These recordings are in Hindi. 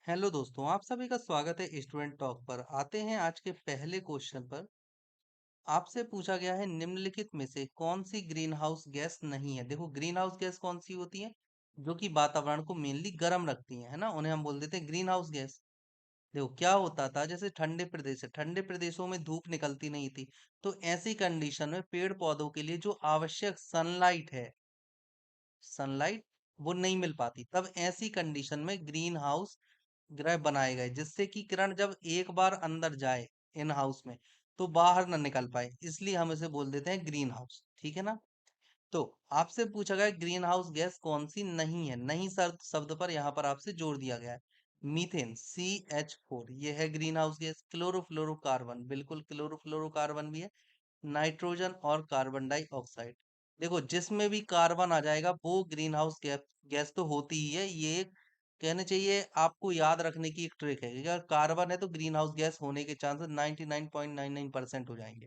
हेलो दोस्तों, आप सभी का स्वागत है स्टूडेंट टॉक पर। आते हैं आज के पहले क्वेश्चन पर। आपसे पूछा गया है निम्नलिखित में से कौन सी ग्रीन हाउस गैस नहीं है। देखो, ग्रीन हाउस गैस कौन सी होती है? जो कि वातावरण को मेनली गर्म रखती है ना, उन्हें हम बोल देते हैं ग्रीन हाउस गैस। देखो क्या होता था, जैसे ठंडे प्रदेश है, ठंडे प्रदेशों में धूप निकलती नहीं थी। तो ऐसी कंडीशन में पेड़ पौधों के लिए जो आवश्यक सनलाइट है, सनलाइट वो नहीं मिल पाती। तब ऐसी कंडीशन में ग्रीन हाउस ग्रह बनाए गए, जिससे कि किरण जब एक बार अंदर जाए इन हाउस में तो बाहर ना निकल पाए, इसलिए हम इसे बोल देते हैं ग्रीन हाउस। ठीक है ना? तो आपसे पूछा गया ग्रीन हाउस गैस कौन सी नहीं है। नहीं शब्द शब्द पर यहाँ पर आपसे जोड़ दिया गया है। मीथेन CH4 ये है ग्रीन हाउस गैस। क्लोरोफ्लोरोकार्बन, बिल्कुल क्लोरोफ्लोरोकार्बन भी है। नाइट्रोजन और कार्बन डाइऑक्साइड। देखो, जिसमें भी कार्बन आ जाएगा वो ग्रीन हाउस गैस गैस तो होती ही है। ये एक कहने चाहिए आपको याद रखने की एक ट्रिक है कि अगर कार्बन है तो ग्रीन हाउस गैस होने के चांसेस 99.99% हो जाएंगे।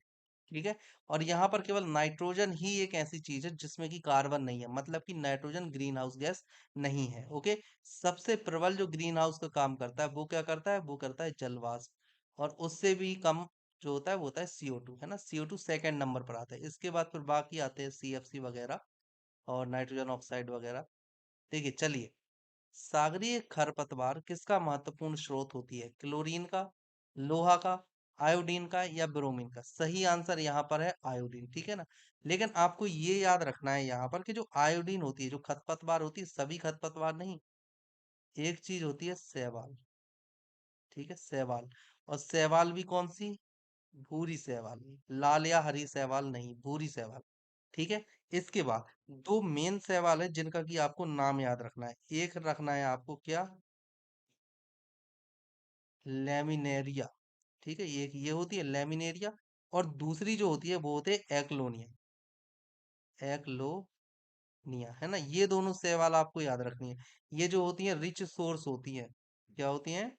ठीक है। और यहाँ पर केवल नाइट्रोजन ही एक ऐसी चीज है जिसमें कि कार्बन नहीं है, मतलब कि नाइट्रोजन ग्रीन हाउस गैस नहीं है। ओके। सबसे प्रबल जो ग्रीन हाउस का काम करता है वो क्या करता है? वो करता है जल वाष्प। और उससे भी कम जो होता है वो होता है CO2, है ना। CO2 सेकंड नंबर पर आता है। इसके बाद फिर बाकी आते हैं CFC वगैरह और नाइट्रोजन ऑक्साइड वगैरह। देखिए चलिए, सागरीय खरपतवार किसका महत्वपूर्ण स्रोत होती है? क्लोरीन का, लोहा का, आयोडीन का या ब्रोमीन का? सही आंसर यहाँ पर है आयोडीन। ठीक है ना। लेकिन आपको ये याद रखना है यहाँ पर कि जो आयोडीन होती है, जो खरपतवार होती है, सभी खरपतवार नहीं, एक चीज होती है शैवाल। ठीक है, शैवाल। और शैवाल भी कौन सी? भूरी शैवाल। लाल या हरी शैवाल नहीं, भूरी शैवाल। ठीक है। इसके बाद दो मेन शैवाल है जिनका कि आपको नाम याद रखना है। एक रखना है आपको क्या? लेमिनेरिया। ठीक है, एक ये होती है लेमिनेरिया। और दूसरी जो होती है वो होते हैं एक्लोनिया। एक्लोनिया, है ना। ये दोनों शैवाल आपको याद रखनी है। ये जो होती है रिच सोर्स होती है। क्या होती हैं?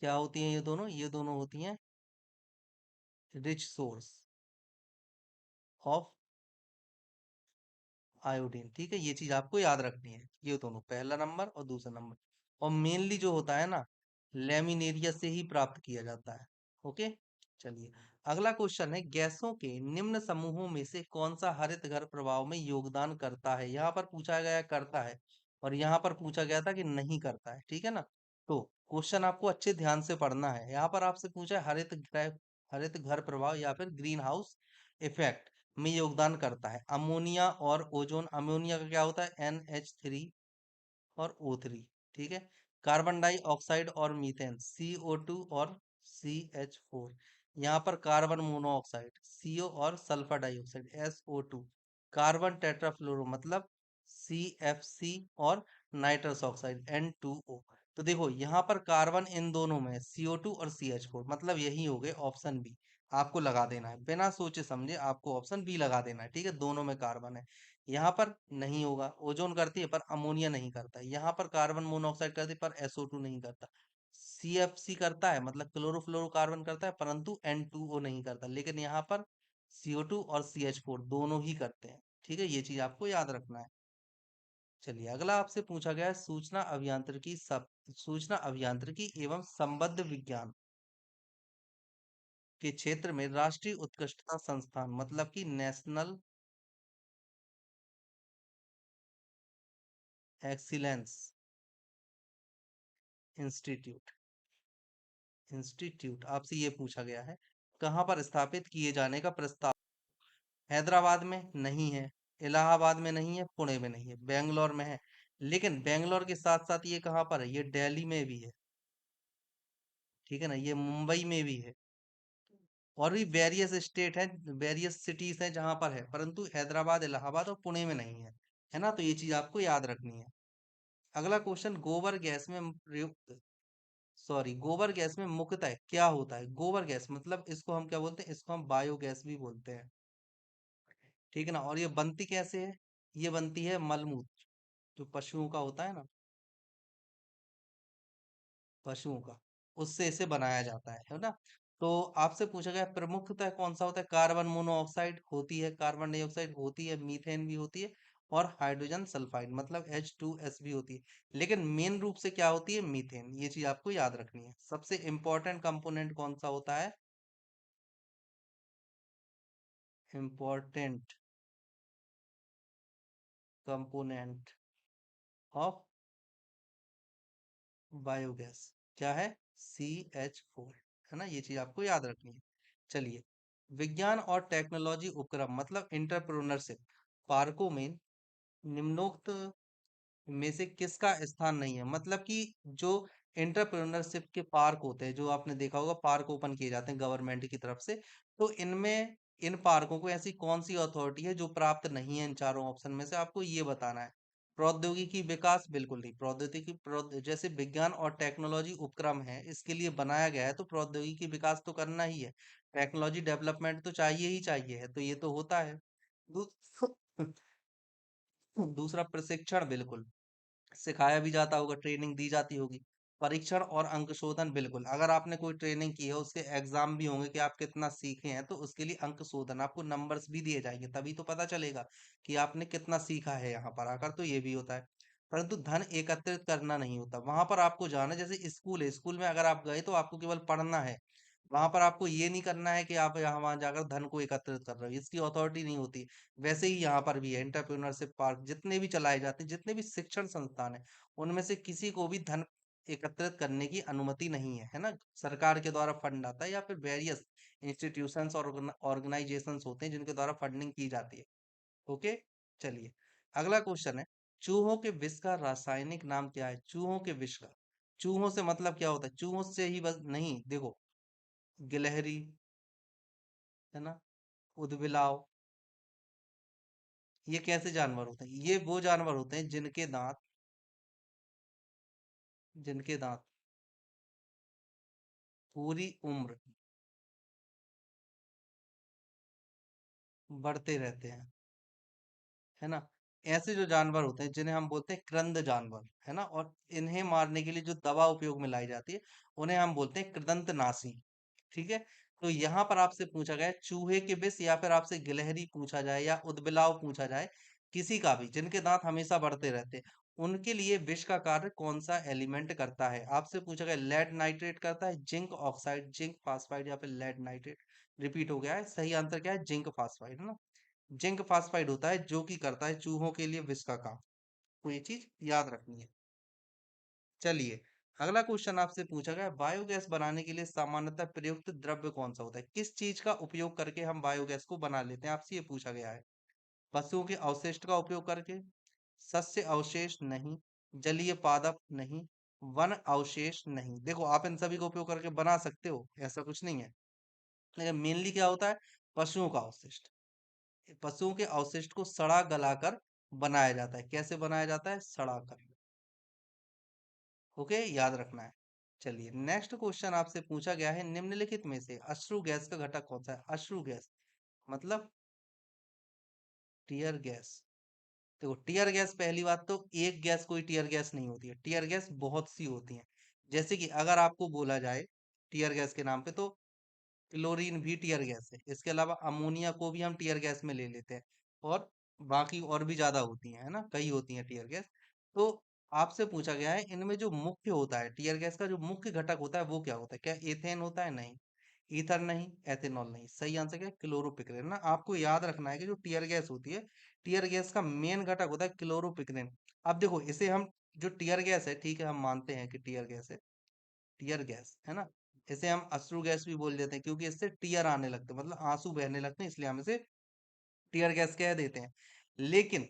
क्या होती हैं ये दोनों? ये दोनों होती हैं रिच सोर्स ऑफ आयोडीन। ठीक है, ये चीज आपको याद रखनी है। ये दोनों, पहला नंबर और दूसरा नंबर। और मेनली जो होता है ना, लेमिनेरिया से ही प्राप्त किया जाता है। ओके। चलिए, अगला क्वेश्चन है गैसों के निम्न समूहों में से कौन सा हरित घर प्रभाव में योगदान करता है? यहाँ पर पूछा गया है करता है, और यहाँ पर पूछा गया था कि नहीं करता है। ठीक है ना। तो क्वेश्चन आपको अच्छे ध्यान से पढ़ना है। यहाँ पर आपसे पूछा है हरित घर प्रभाव या फिर ग्रीन हाउस इफेक्ट में योगदान करता है अमोनिया और ओजोन। अमोनिया का क्या होता है? NH3 और O3। ठीक है। कार्बन डाइऑक्साइड और मीथेन CO2 और CH4। यहाँ पर कार्बन मोनोऑक्साइड CO और sulphur dioxide SO2। Carbon tetrafluoro मतलब CFC और नाइट्रस ऑक्साइड N2O। तो देखो यहाँ पर कार्बन इन दोनों में CO2 और CH4, मतलब यही हो गए ऑप्शन बी। आपको लगा देना है बिना सोचे समझे, आपको ऑप्शन बी लगा देना है। ठीक है, दोनों में कार्बन है। यहाँ पर नहीं होगा। ओजोन करती है पर अमोनिया नहीं करता। यहाँ पर कार्बन मोनोऑक्साइड करती है पर SO2 नहीं करता। CFC करता है मतलब क्लोरोफ्लोरोकार्बन करता है, परंतु N2O नहीं करता। लेकिन यहाँ पर CO2 और CH4 दोनों ही करते हैं। ठीक है, ये चीज आपको याद रखना है। चलिए, अगला आपसे पूछा गया है सूचना अभियांत्रिकी एवं संबद्ध विज्ञान के क्षेत्र में राष्ट्रीय उत्कृष्टता संस्थान, मतलब कि नेशनल एक्सीलेंस इंस्टीट्यूट। आपसे ये पूछा गया है कहाँ पर स्थापित किए जाने का प्रस्ताव? हैदराबाद में नहीं है, इलाहाबाद में नहीं है, पुणे में नहीं है, बेंगलोर में है। लेकिन बेंगलोर के साथ साथ ये कहाँ पर है? ये दिल्ली में भी है। ठीक है ना, ये मुंबई में भी है। और भी वेरियस स्टेट है, वेरियस सिटीज है जहां पर है, परंतु हैदराबाद, इलाहाबाद और पुणे में नहीं है। है ना, तो ये चीज आपको याद रखनी है। अगला क्वेश्चन, गोबर गैस में मुख्यतः क्या होता है? गोबर गैस मतलब इसको हम क्या बोलते हैं? इसको हम बायोगैस भी बोलते हैं। ठीक है ना। और ये बनती कैसे है? ये बनती है मलमूत्र, जो पशुओं का होता है ना, पशुओं का, उससे इसे बनाया जाता है ना। तो आपसे पूछा गया प्रमुखतः कौन सा होता है? कार्बन मोनोऑक्साइड होती है, कार्बन डाइऑक्साइड होती है, मीथेन भी होती है, और हाइड्रोजन सल्फाइड मतलब H2S भी होती है। लेकिन मेन रूप से क्या होती है? मीथेन। ये चीज आपको याद रखनी है। सबसे इंपॉर्टेंट कंपोनेंट कौन सा होता है? इंपॉर्टेंट कंपोनेंट ऑफ बायोगैस क्या है? CH4। है ना? ये चीज आपको याद रखनी है। चलिए, विज्ञान और टेक्नोलॉजी उपक्रम मतलब इंटरप्रेन्योरशिप पार्कों में निम्नोक्त में से किसका स्थान नहीं है? मतलब कि जो एंटरप्रेन्योरशिप के पार्क होते हैं, जो आपने देखा होगा पार्क ओपन किए जाते हैं गवर्नमेंट की तरफ से, तो इनमें इन पार्कों को ऐसी कौन सी अथॉरिटी है जो प्राप्त नहीं है? इन चारों ऑप्शन में से आपको ये बताना है। प्रौद्योगिकी विकास बिल्कुल नहीं। प्रौद्योगिकी जैसे विज्ञान और टेक्नोलॉजी उपक्रम है, इसके लिए बनाया गया है, तो प्रौद्योगिकी विकास तो करना ही है। टेक्नोलॉजी डेवलपमेंट तो चाहिए ही चाहिए है, तो ये तो होता है। दूसरा प्रशिक्षण बिल्कुल सिखाया भी जाता होगा, ट्रेनिंग दी जाती होगी। परीक्षण और अंक शोधन बिल्कुल, अगर आपने कोई ट्रेनिंग की है उसके एग्जाम भी होंगे कि आप कितना सीखे हैं, तो उसके लिए अंक शोधन आपको नंबर्स भी दिए जाएंगे, तभी तो पता चलेगा कि आपने कितना सीखा है यहाँ पर आकर। तो ये भी होता है। परंतु धन एकत्रित करना नहीं होता। वहां पर आपको जाना, जैसे स्कूल है, स्कूल में अगर आप गए तो आपको केवल पढ़ना है। वहां पर आपको ये नहीं करना है कि आप यहाँ वहां जाकर धन को एकत्रित कर रहे हो, इसकी अथॉरिटी नहीं होती। वैसे ही यहाँ पर भी है। एंटरप्रेन्योरशिप पार्क जितने भी चलाए जाते हैं, जितने भी शिक्षण संस्थान है, उनमें से किसी को भी धन एकत्रित करने की अनुमति नहीं है। है ना? सरकार के द्वारा फंड आता है या फिर वेरियस इंस्टीट्यूशंस और ऑर्गेनाइजेशंस होते हैं जिनके द्वारा फंडिंग की जाती है। ओके, चलिए, अगला क्वेश्चन है, चूहों के विष का रासायनिक नाम क्या है? चूहों के विष का, चूहों से मतलब क्या होता है? चूहों से ही बस नहीं, देखो, गिलहरी, है ना, उदबिलाव, ये कैसे जानवर होते हैं? ये वो जानवर होते हैं जिनके दांत पूरी उम्र बढ़ते रहते हैं। है ना? ऐसे जो जानवर होते हैं जिन्हें हम बोलते हैं क्रन्द जानवर, है ना, और इन्हें मारने के लिए जो दवा उपयोग में लाई जाती है, उन्हें हम बोलते हैं कृदंतनाशी। ठीक है? तो यहाँ पर आपसे पूछा गया है, चूहे के विष या फिर आपसे गिलहरी पूछा जाए या उदबिलाव पूछा जाए, किसी का भी जिनके दांत हमेशा बढ़ते रहते हैं, उनके लिए विष का कार्य कौन सा एलिमेंट करता है? आपसे पूछा गया लेड नाइट्रेट करता है, जिंक ऑक्साइड, जिंक फास्फाइड या फिर लेड नाइट्रेट। रिपीट हो गया है, सही आंसर क्या है? Zinc phosphide. है ना? जिंक फास्फाइड होता है जो कि करता है चूहों के लिए विष का काम। तो ये चीज याद रखनी है। चलिए, अगला क्वेश्चन आपसे पूछा गया, बायोगैस बनाने के लिए सामान्यतः प्रयुक्त द्रव्य कौन सा होता है? किस चीज का उपयोग करके हम बायोगैस को बना लेते हैं? आपसे ये पूछा गया है। पशुओं के अवशिष्ट का उपयोग करके, सस्य अवशेष नहीं, जलीय पादप नहीं, वन अवशेष नहीं। देखो, आप इन सभी का उपयोग करके बना सकते हो, ऐसा कुछ नहीं है, लेकिन मेनली क्या होता है? पशुओं का अवशिष्ट। पशुओं के अवशिष्ट को सड़ा गलाकर बनाया जाता है। कैसे बनाया जाता है? सड़ा कर। ओके, याद रखना है। चलिए, नेक्स्ट क्वेश्चन आपसे पूछा गया है, निम्नलिखित में से अश्रु गैस का घटक कौन सा है? अश्रु गैस मतलब टीयर गैस। देखो, टीयर गैस, पहली बात तो एक गैस कोई टीयर गैस नहीं होती है, टीयर गैस बहुत सी होती हैं। जैसे कि अगर आपको बोला जाए टीयर गैस के नाम पे, तो क्लोरीन भी टीयर गैस है। इसके अलावा अमोनिया को भी हम टीयर गैस में ले लेते हैं। और बाकी और भी ज्यादा होती हैं, है ना, कई होती हैं टीयर गैस। तो आपसे पूछा गया है, इनमें जो मुख्य होता है टीयर गैस का, जो मुख्य घटक होता है वो क्या होता है? क्या एथेन होता है? नहीं। ईथर नहीं, एथेनॉल नहीं। सही आंसर क्या है? क्लोरोपिक्रेन। ना, आपको याद रखना है कि जो टीयर गैस होती है, टीयर गैस का मेन घटक होता है क्लोरोपिक्रेन। अब देखो, इसे हम, जो टीयर गैस है, ठीक है, हम मानते हैं कि टीयर गैस है, टीयर गैस, है ना, इसे हम अश्रु गैस भी बोल देते हैं, क्योंकि इससे टीयर आने लगते हैं, मतलब आंसू बहने लगते हैं, इसलिए हम इसे टीयर गैस कह देते हैं। लेकिन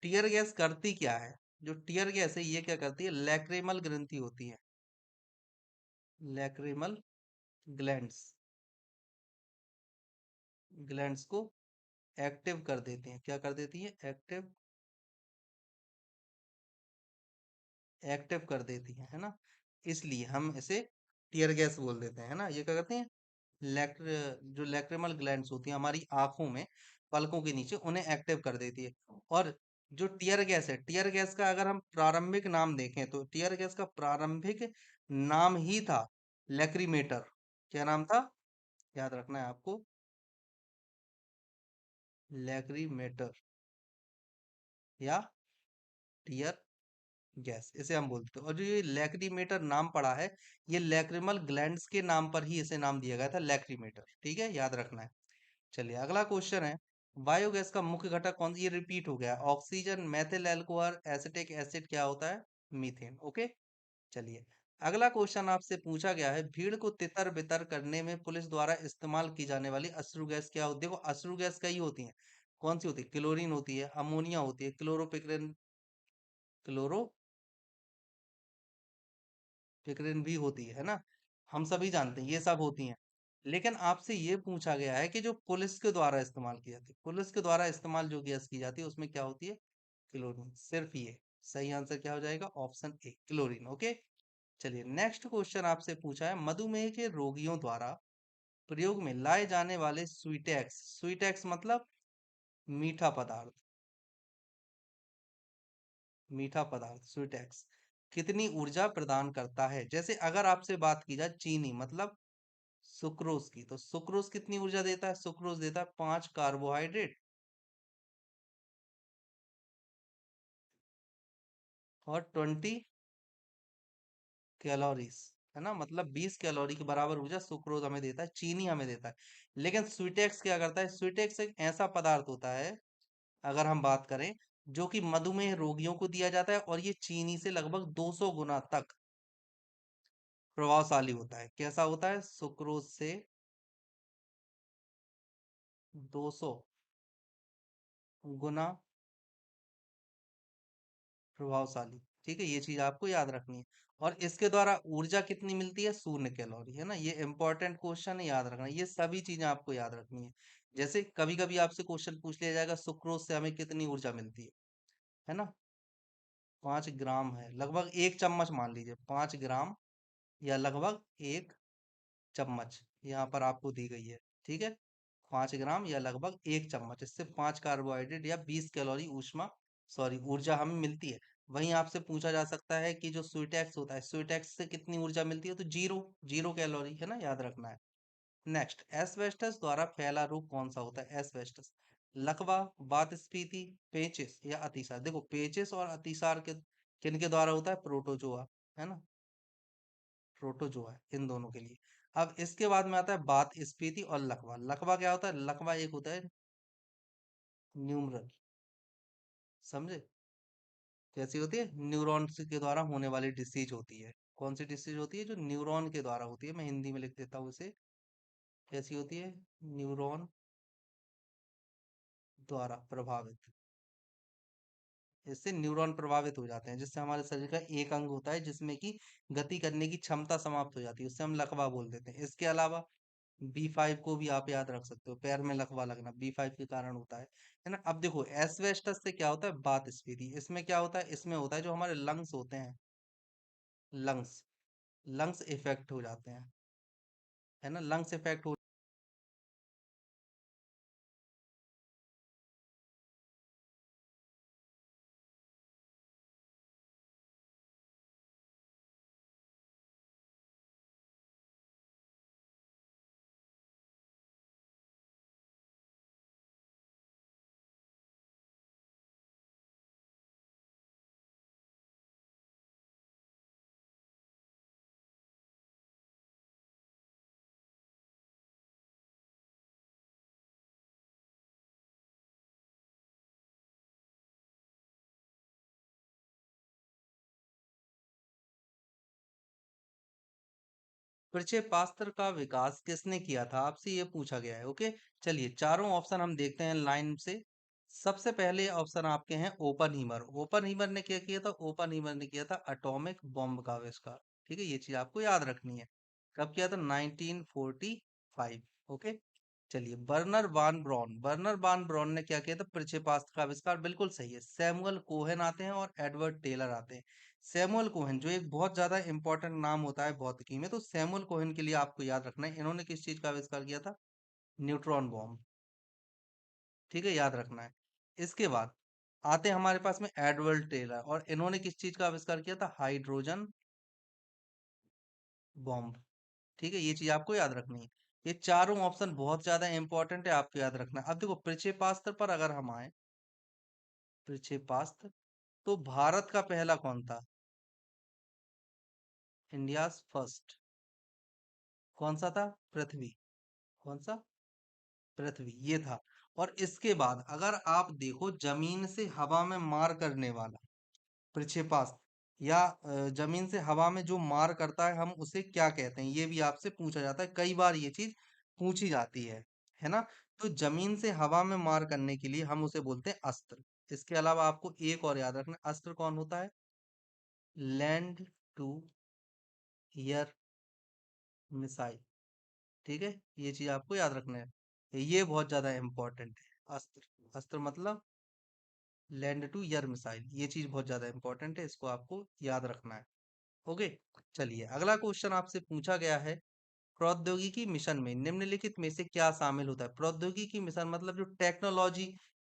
टीयर गैस करती क्या है? जो टीयर गैस है, ये क्या करती है? लैक्रिमल ग्रंथि होती है, लैक्रिमल ग्लैंड्स, ग्लैंड्स को एक्टिव कर देती हैं। क्या कर देती है? एक्टिव, एक्टिव कर देती है ना, इसलिए हम इसे टीयर गैस बोल देते हैं। है ना? ये क्या करते हैं? जो लैक्रिमल ग्लैंड्स होती हैं हमारी आंखों में, पलकों के नीचे, उन्हें एक्टिव कर देती है। और जो टीयर गैस है, टीयर गैस का अगर हम प्रारंभिक नाम देखें, तो टीयर गैस का प्रारंभिक नाम ही था लैक्रीमेटर। क्या नाम था? याद रखना है आपको, लैक्रीमेटर। या टीयर गैस, इसे हम बोलते हैं। और जो ये लैक्रीमेटर नाम पड़ा है, ये लैक्रिमल ग्लैंड्स के नाम पर ही इसे नाम दिया गया था, लैक्रीमेटर। ठीक है, याद रखना है। चलिए अगला क्वेश्चन है, बायोगैस का मुख्य घटक कौन सा? ये रिपीट हो गया, oxygen, methyl alcohol, acetic acid, क्या होता है? मीथेन। ओके। चलिए अगला क्वेश्चन आपसे पूछा गया है, भीड़ को तितर बितर करने में पुलिस द्वारा इस्तेमाल की जाने वाली अश्रु गैस क्या होती है? देखो अश्रु गैस कई होती हैं, कौन सी होती है? क्लोरीन होती है, अमोनिया होती है, क्लोरोपिक्रिन, क्लोरोपिक्रिन भी होती है ना, हम सभी जानते हैं ये सब होती हैं। लेकिन आपसे ये पूछा गया है कि जो पुलिस के द्वारा इस्तेमाल की जाती है, पुलिस के द्वारा इस्तेमाल जो गैस की जाती है उसमें क्या होती है? क्लोरीन, सिर्फ ये। सही आंसर क्या हो जाएगा? Option A, chlorine. ओके। चलिए नेक्स्ट क्वेश्चन आपसे पूछा है, मधुमेह के रोगियों द्वारा प्रयोग में लाए जाने वाले स्वीटेक्स, स्वीटेक्स मतलब मीठा पदार्थ, मीठा पदार्थ स्वीटेक्स कितनी ऊर्जा प्रदान करता है? जैसे अगर आपसे बात की जाए चीनी मतलब सुक्रोज की, तो सुक्रोज कितनी ऊर्जा देता है? सुक्रोज देता है 5 कार्बोहाइड्रेट और 20 कैलोरीज, है ना, मतलब 20 कैलोरी के बराबर ऊर्जा सुक्रोज हमें देता है, चीनी हमें देता है। लेकिन स्वीटेक्स क्या करता है? स्वीटेक्स एक ऐसा पदार्थ होता है, अगर हम बात करें, जो कि मधुमेह रोगियों को दिया जाता है, और ये चीनी से लगभग 200 गुना तक प्रभावशाली होता है। कैसा होता है? सुक्रोज से 200 गुना प्रभावशाली। ठीक है, ये चीज आपको याद रखनी है। और इसके द्वारा ऊर्जा कितनी मिलती है? 0 कैलोरी, है ना, ये इंपॉर्टेंट क्वेश्चन है, याद रखना। ये सभी चीजें आपको याद रखनी है। जैसे कभी कभी आपसे क्वेश्चन पूछ लिया जाएगा, सुक्रोज से हमें कितनी ऊर्जा मिलती है ना? 5 ग्राम है, लगभग 1 चम्मच मान लीजिए, 5 ग्राम या लगभग 1 चम्मच यहाँ पर आपको दी गई है। ठीक है, 5 ग्राम या लगभग 1 चम्मच, इससे 5 कार्बोहाइड्रेट या 20 कैलोरी ऊष्मा, सॉरी ऊर्जा हमें मिलती है। वहीं आपसे पूछा जा सकता है कि जो स्वीटेक्स होता है, स्वीटेक्स से कितनी ऊर्जा मिलती है? तो जीरो, 0 कैलोरी, है ना, याद रखना है। नेक्स्ट, एस्बेस्टस द्वारा फैला रोग कौन सा होता है? एस्बेस्टस, लकवा, वातस्फीति, पेचिस या अतिसार। देखो पेचिस और अतिसार के किनके द्वारा होता है? प्रोटोजोआ, है ना, प्रोटोजोआ, इन दोनों के लिए। अब इसके बाद में आता है बात स्फीति और लकवा। लकवा क्या होता है? लकवा एक होता है न्यूमरल, समझे? कैसी होती है? न्यूरॉन्स के द्वारा होने वाली डिसीज होती है। कौन सी डिसीज होती है? जो न्यूरॉन के द्वारा होती है, मैं हिंदी में लिख देता हूँ इसे। कैसी होती है? न्यूरॉन द्वारा प्रभावित, इससे न्यूरॉन प्रभावित हो जाते हैं, जिससे हमारे शरीर का एक अंग होता है जिसमें की गति करने की क्षमता समाप्त हो जाती है, उससे हम लकवा बोल देते हैं। इसके अलावा B5 को भी आप याद रख सकते हो, पैर में लकवा लगना B5 के कारण होता है ना। अब देखो एस्बेस्टस से क्या होता है? बात स्फीति। इसमें क्या होता है? इसमें होता है जो हमारे लंग्स होते हैं, लंग्स, लंग्स इफेक्ट हो जाते हैं, है ना, लंग्स इफेक्ट हो। परिचय पास्त्र का विकास किसने किया था? आपसे ये पूछा गया है। ओके। चलिए चारों ऑप्शन हम देखते हैं लाइन से। सबसे पहले ऑप्शन आपके हैं ओपन हीमर। ओपन हीमर ने क्या किया था? ओपन हीमर ने किया था एटॉमिक बॉम्ब का आविष्कार। ठीक है, ये चीज आपको याद रखनी है। कब किया था? 1945। ओके। चलिए बर्नर वान ब्रॉन, बर्नर वान ब्रॉन ने क्या किया था? पृछेपास्त्र का आविष्कार, बिल्कुल सही है। सैमुअल कोहेन आते हैं और एडवर्ड टेलर आते हैं। सैमुअल कोहेन जो एक बहुत ज्यादा इंपॉर्टेंट नाम होता है भौतिकी में, तो सैमुअल कोहेन के लिए आपको याद रखना है, इन्होंने किस चीज का आविष्कार किया था? Neutron bomb. ठीक है, याद रखना है। इसके बाद आते हैं हमारे पास में एडवर्ड टेलर, और इन्होंने किस चीज का आविष्कार किया था? Hydrogen bomb. ठीक है, ये चीज आपको याद रखनी है। ये चारों ऑप्शन बहुत ज्यादा इंपॉर्टेंट है, आपको याद रखना है। अब देखो पृछे पास्त्र पर अगर हम आए, प्रक्षेपास्त्र। तो भारत का पहला कौन था? इंडियाज फर्स्ट कौन सा था? पृथ्वी। कौन सा? पृथ्वी, ये था। और इसके बाद अगर आप देखो, जमीन से हवा में मार करने वाला प्रक्षेपास्त्र या जमीन से हवा में जो मार करता है, हम उसे क्या कहते हैं, ये भी आपसे पूछा जाता है, कई बार ये चीज पूछी जाती है ना? तो जमीन से हवा में मार करने के लिए हम उसे बोलते हैं अस्त्र। इसके अलावा आपको एक और याद रखना, अस्त्र कौन होता है? Land to air missile. ठीक है, ये चीज आपको याद रखना है, ये बहुत ज्यादा इंपॉर्टेंट है। अस्त्र, अस्त्र मतलब लैंड टू एयर मिसाइल, ये चीज बहुत ज्यादा इंपॉर्टेंट है, इसको आपको याद रखना है। ओके। चलिए, अगला क्वेश्चन आपसे पूछा गया है, प्रौद्योगिकी मिशन में निम्नलिखित में से क्या शामिल होता है? प्रौद्योगिकी मिशन मतलब जो टेक्नोलॉजी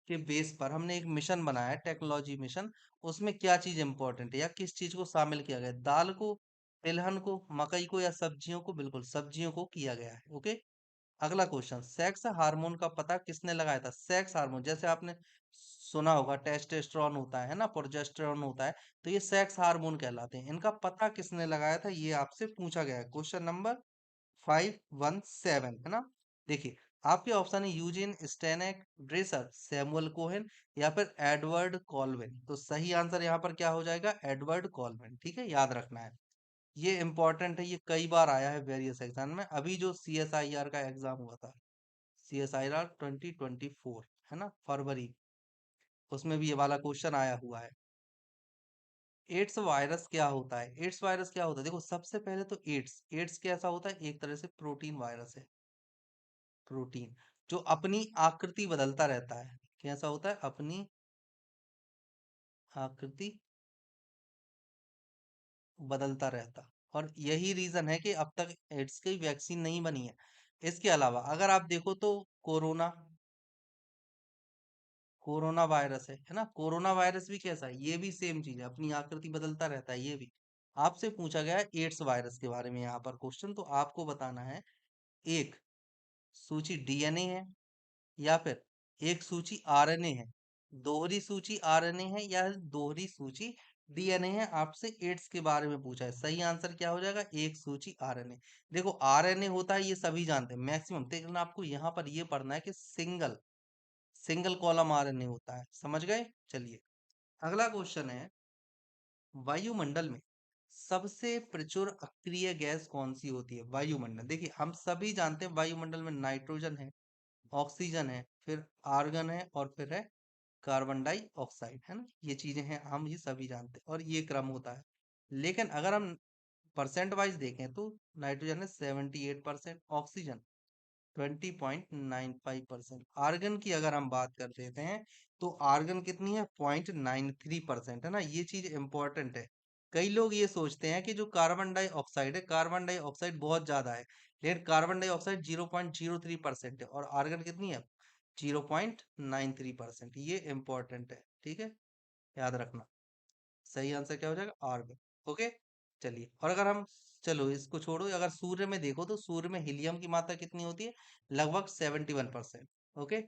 के बेस पर हमने एक मिशन बनाया है, टेक्नोलॉजी मिशन, उसमें क्या चीज इंपॉर्टेंट है या किस चीज को शामिल किया गया है? दाल को, तिलहन को, मकई को या सब्जियों को? बिल्कुल सब्जियों को किया गया है। ओके। अगला क्वेश्चन, सेक्स हार्मोन का पता किसने लगाया था? सेक्स हार्मोन, जैसे आपने सुना होगा टेस्टोस्टेरोन होता है ना, प्रोजेस्टेरोन होता है, तो ये सेक्स हार्मोन कहलाते हैं। इनका पता किसने लगाया था, ये आपसे पूछा गया है। क्वेश्चन नंबर 517 है ना। देखिए, आपके ऑप्शन है यूजिन स्टेनेक, ड्रेसर, सैमुअल कोहेन या फिर एडवर्ड कॉल्विन। तो सही आंसर यहाँ पर क्या हो जाएगा? Edward Colvin. ठीक है, याद रखना है, ये इंपॉर्टेंट है, ये कई बार आया है वेरियस एग्जाम में। अभी जो CSIR का एग्जाम हुआ था, CSIR 2024, है ना, फरवरी, उसमें भी ये वाला क्वेश्चन आया हुआ है। एड्स वायरस क्या होता है? एड्स वायरस क्या होता है? देखो, सबसे पहले तो एड्स, एड्स कैसा होता है? एक तरह से प्रोटीन वायरस है। प्रोटीन जो अपनी आकृति बदलता रहता है। कैसा होता है? अपनी आकृति बदलता रहता। और यही रीजन है कि अब तक एड्स की वैक्सीन नहीं बनी है। इसके अलावा अगर आप देखो तो कोरोना, कोरोना वायरस है ना, कोरोना वायरस भी कैसा है? ये भी सेम चीज है, अपनी आकृति बदलता रहता है। ये भी आपसे पूछा गया है एड्स वायरस के बारे में यहाँ पर क्वेश्चन, तो आपको बताना है एक सूची डीएनए है या फिर एक सूची आरएनए है, दोहरी सूची आरएनए है या दोहरी सूची डीएनए है। आपसे एड्स के बारे में पूछा है, सही आंसर क्या हो जाएगा? एक सूची आरएनए। देखो, आरएनए होता है, ये सभी जानते हैं मैक्सिमम, लेकिन आपको यहाँ पर ये पढ़ना है कि सिंगल सिंगल कॉलम आरएनए होता है। समझ गए? चलिए, अगला क्वेश्चन है, वायुमंडल में सबसे प्रचुर अक्रिय गैस कौन सी होती है? वायुमंडल, देखिए हम सभी जानते हैं वायुमंडल में नाइट्रोजन है, ऑक्सीजन है, फिर आर्गन है और फिर है कार्बन डाइऑक्साइड, है ना। ये चीजें हैं, हम ये सभी जानते हैं और ये क्रम होता है। लेकिन अगर हम परसेंट वाइज देखें तो नाइट्रोजन है 78%, ऑक्सीजन 20.95%, आर्गन की अगर हम बात कर लेते हैं तो आर्गन कितनी है? 0.93%, है ना। ये चीज इंपॉर्टेंट है। कई लोग ये सोचते हैं कि जो कार्बन डाइऑक्साइड है, कार्बन डाइऑक्साइड बहुत ज्यादा है, लेकिन कार्बन डाइऑक्साइड 0.03% है और आर्गन कितनी है? 0.93%। ये इंपॉर्टेंट है, ठीक है, याद रखना। सही आंसर क्या हो जाएगा? आर्गन। ओके। चलिए, और अगर हम, चलो इसको छोड़ो, अगर सूर्य में देखो तो सूर्य में हीलियम की मात्रा कितनी होती है? लगभग 71%। ओके।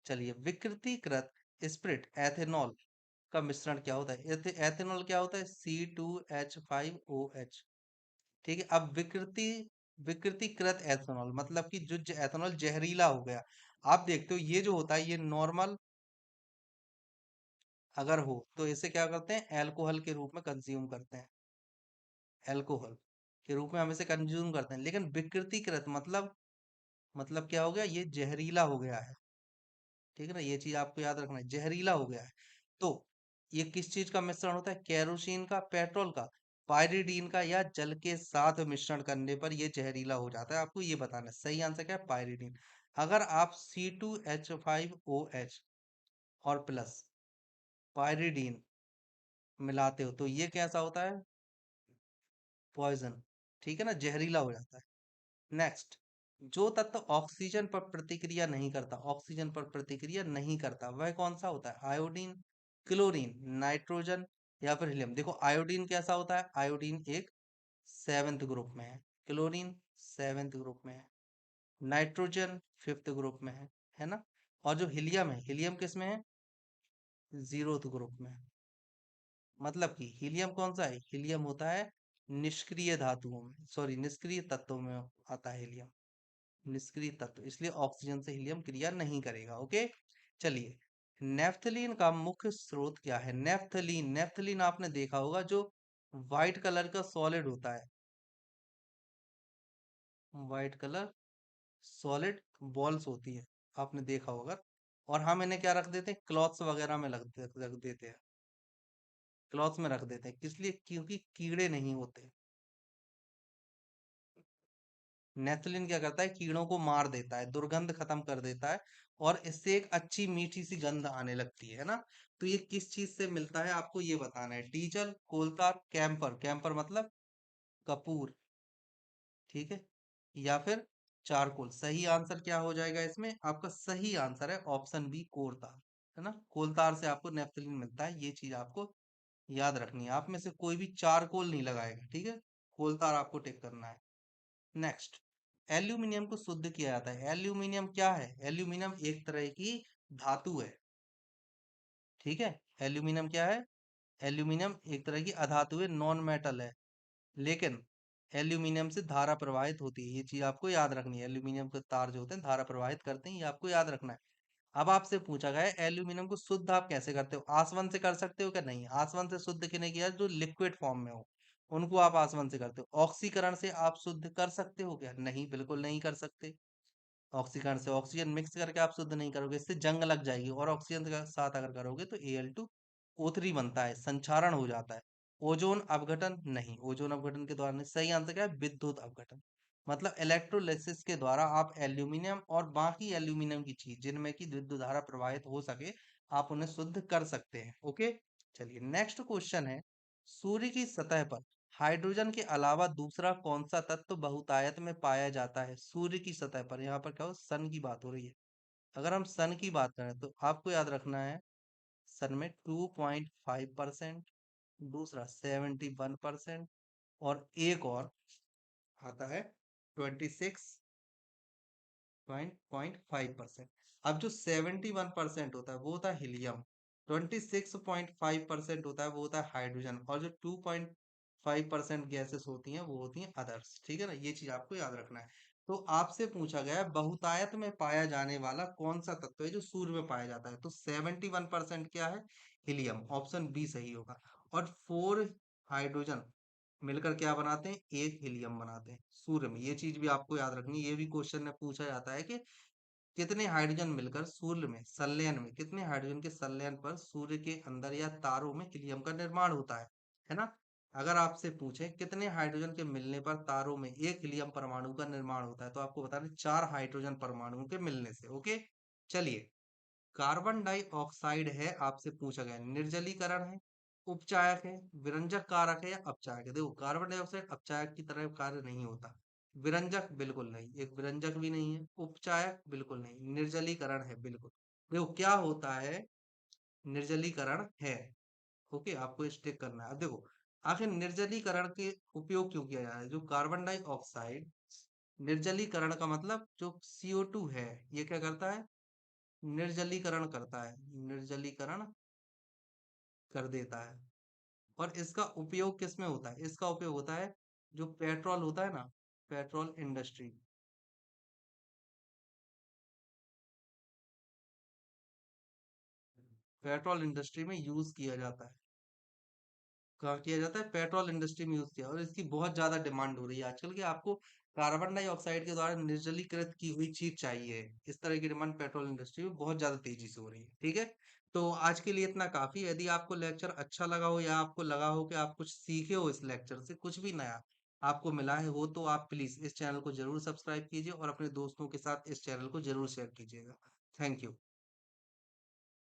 चलिए, विकृतीकृत स्प्रिट एथेनॉल का मिश्रण क्या होता है? एथेनॉल क्या होता है? C2H5OH। ठीक है, अब विकृतीकृत एथेनॉल मतलब कि जो एथेनॉल जहरीला हो गया। आप देखते हो ये जो होता है, ये नॉर्मल अगर हो तो इसे क्या करते हैं? एल्कोहल के रूप में कंज्यूम करते हैं, एल्कोहल के रूप में हम इसे कंज्यूम करते हैं। लेकिन विकृतीकृत मतलब क्या हो गया? ये जहरीला हो गया है। ठीक है ना, ये चीज आपको याद रखना है, जहरीला हो गया है। तो ये किस चीज का मिश्रण होता है? केरोसिन का, पेट्रोल का, पायरिडीन का या जल के साथ मिश्रण करने पर ये जहरीला हो जाता है। आपको ये बताना है, सही आंसर क्या है? पायरिडीन। अगर आप C2H5OH और प्लस पायरिडीन मिलाते हो तो ये कैसा होता है? पॉइजन। ठीक है ना, जहरीला हो जाता है। नेक्स्ट, जो तत्व ऑक्सीजन पर प्रतिक्रिया नहीं करता, ऑक्सीजन पर प्रतिक्रिया नहीं करता, वह कौन सा होता है? आयोडीन, क्लोरीन, नाइट्रोजन या फिर हीलियम। देखो, आयोडीन कैसा होता है? आयोडीन एक सेवेंथ ग्रुप में है, क्लोरीन सेवेंथ ग्रुप में है, नाइट्रोजन फिफ्थ ग्रुप में है ना। और जो हीलियम है, हीलियम किस में है? जीरोथ ग्रुप में। मतलब कि हीलियम कौन सा है? हीलियम होता है निष्क्रिय धातुओं में, सॉरी निष्क्रिय तत्वों में आता है हीलियम। निष्क्रिय तत्व, इसलिए ऑक्सीजन से हीलियम क्रिया नहीं करेगा। ओके, चलिए। नेफ्थलीन का मुख्य स्रोत क्या है? नेफ्थलीन, नेफ्थलीन आपने देखा होगा, जो व्हाइट कलर का सॉलिड होता है, व्हाइट कलर सॉलिड बॉल्स होती है, आपने देखा होगा। और हम इन्हें क्या रख देते हैं? क्लॉथ्स वगैरह में रख देते हैं, क्लॉथ्स में रख देते हैं, किस लिए? क्योंकि कीड़े नहीं होते। नेथलिन क्या करता है? कीड़ों को मार देता है, दुर्गंध खत्म कर देता है, और इससे एक अच्छी मीठी सी गंध आने लगती है ना। तो ये किस चीज से मिलता है आपको ये बताना है। डीजल, कोलतार, कैंपर, कैंपर मतलब कपूर, ठीक है, या फिर चारकोल। सही आंसर क्या हो जाएगा इसमें? आपका सही आंसर है ऑप्शन बी, कोलतार, है ना। कोलतार से आपको नेफ्थलीन मिलता है, ये चीज आपको याद रखनी है। आप में से कोई भी चारकोल नहीं लगाएगा, ठीक है, कोलतार आपको टिक करना है। नेक्स्ट, एल्यूमिनियम को शुद्ध किया जाता है। एल्यूमिनियम क्या है? एल्यूमिनियम एक तरह की धातु है, ठीक है। एल्यूमिनियम क्या है? एल्यूमिनियम एक तरह की अधातु है, नॉन मेटल है। लेकिन एल्यूमिनियम से धारा प्रवाहित होती है, ये चीज आपको याद रखनी है। एल्यूमिनियम के तार जो होते हैं धारा प्रवाहित करते हैं, ये आपको याद रखना है। अब आपसे पूछा गया है एल्यूमिनियम को शुद्ध आप कैसे करते हो? आसवन से कर सकते हो क्या? नहीं, आसवन से शुद्ध किन्हें किया? जो लिक्विड फॉर्म में हो, उनको आप आसवन से करते हो। ऑक्सीकरण से आप शुद्ध कर सकते हो क्या? नहीं, बिल्कुल नहीं कर सकते। ऑक्सीकरण से ऑक्सीजन मिक्स करके आप शुद्ध नहीं करोगे, इससे जंग लग जाएगी। और ऑक्सीजन के साथ अगर करोगे तो Al2O3 बनता है, संक्षारण हो जाता है। ओजोन अपघटन? नहीं, ओजोन अपघटन के द्वारा नहीं। सही आंसर क्या है? विद्युत अपघटन। मतलब इलेक्ट्रोलिसिस के द्वारा आप एल्यूमिनियम और बाकी एल्यूमिनियम की चीज जिनमें की विद्युत धारा प्रवाहित हो सके, आप उन्हें शुद्ध कर सकते हैं। ओके, चलिए नेक्स्ट क्वेश्चन है, सूर्य की सतह पर हाइड्रोजन के अलावा दूसरा कौन सा तत्व बहुतायत में पाया जाता है? सूर्य की सतह पर, यहाँ पर क्या हो, सन की बात हो रही है। अगर हम सन की बात करें तो आपको याद रखना है, सन में 2.5%, दूसरा 71%, और एक और आता है 26.5%। अब जो 71% होता है वो होता है हीलियम, 26.5% होता है वो होता है हाइड्रोजन, और जो 2.5% गैसेस होती हैं वो होती हैं अदर्स, ठीक है ना। ये चीज आपको याद रखना है। तो आपसे पूछा गया है बहुतायत में पाया जाने वाला कौन सा तत्व है जो सूर्य में पाया जाता है? तो 71% क्या है? हीलियम, ऑप्शन बी सही होगा। और 4 हाइड्रोजन मिलकर क्या बनाते हैं? एक हीलियम बनाते हैं सूर्य में। ये चीज भी आपको याद रखनी है, ये भी क्वेश्चन में पूछा जाता है कि कितने हाइड्रोजन मिलकर सूर्य में संलयन में, कितने हाइड्रोजन के संलयन पर सूर्य के अंदर या तारों में हीलियम का निर्माण होता है ना। अगर आपसे पूछे कितने हाइड्रोजन के मिलने पर तारों में एक हीलियम परमाणु का निर्माण होता है, तो आपको बताना 4 हाइड्रोजन परमाणुओं के मिलने से। ओके, चलिए। कार्बन डाइऑक्साइड है, आपसे पूछा गया निर्जलीकरण है, उपचायक है, विरंजक कारक है, या अपचायक है? देखो, कार्बन डाइऑक्साइड अपचायक की तरह कार्य नहीं होता। विरंजक बिल्कुल नहीं, एक विरंजक भी नहीं है। उपचायक बिल्कुल नहीं, निर्जलीकरण है बिल्कुल। देखो क्या होता है, निर्जलीकरण है। ओके, आपको स्टिक करना है। अब देखो, आखिर निर्जलीकरण के उपयोग क्यों किया जा रहा है? जो कार्बन डाइऑक्साइड, निर्जलीकरण का मतलब जो CO2 है, ये क्या करता है? निर्जलीकरण करता है, निर्जलीकरण कर देता है। और इसका उपयोग किस में होता है? इसका उपयोग होता है जो पेट्रोल होता है ना, पेट्रोल इंडस्ट्री, पेट्रोल इंडस्ट्री में यूज किया जाता है। कहाँ किया जाता है? पेट्रोल इंडस्ट्री में यूज किया, और इसकी बहुत ज्यादा डिमांड हो रही है आजकल कि आपको कार्बन डाइऑक्साइड के द्वारा निर्जलीकृत की हुई चीज चाहिए। इस तरह की डिमांड पेट्रोल इंडस्ट्री में बहुत ज्यादा तेजी से हो रही है, ठीक है। तो आज के लिए इतना काफी है। यदि आपको लेक्चर अच्छा लगा हो, या आपको लगा हो कि आप कुछ सीखे हो इस लेक्चर से, कुछ भी नया आपको मिला है हो, तो आप प्लीज इस चैनल को जरूर सब्सक्राइब कीजिए और अपने दोस्तों के साथ इस चैनल को जरूर शेयर कीजिएगा। Thank you.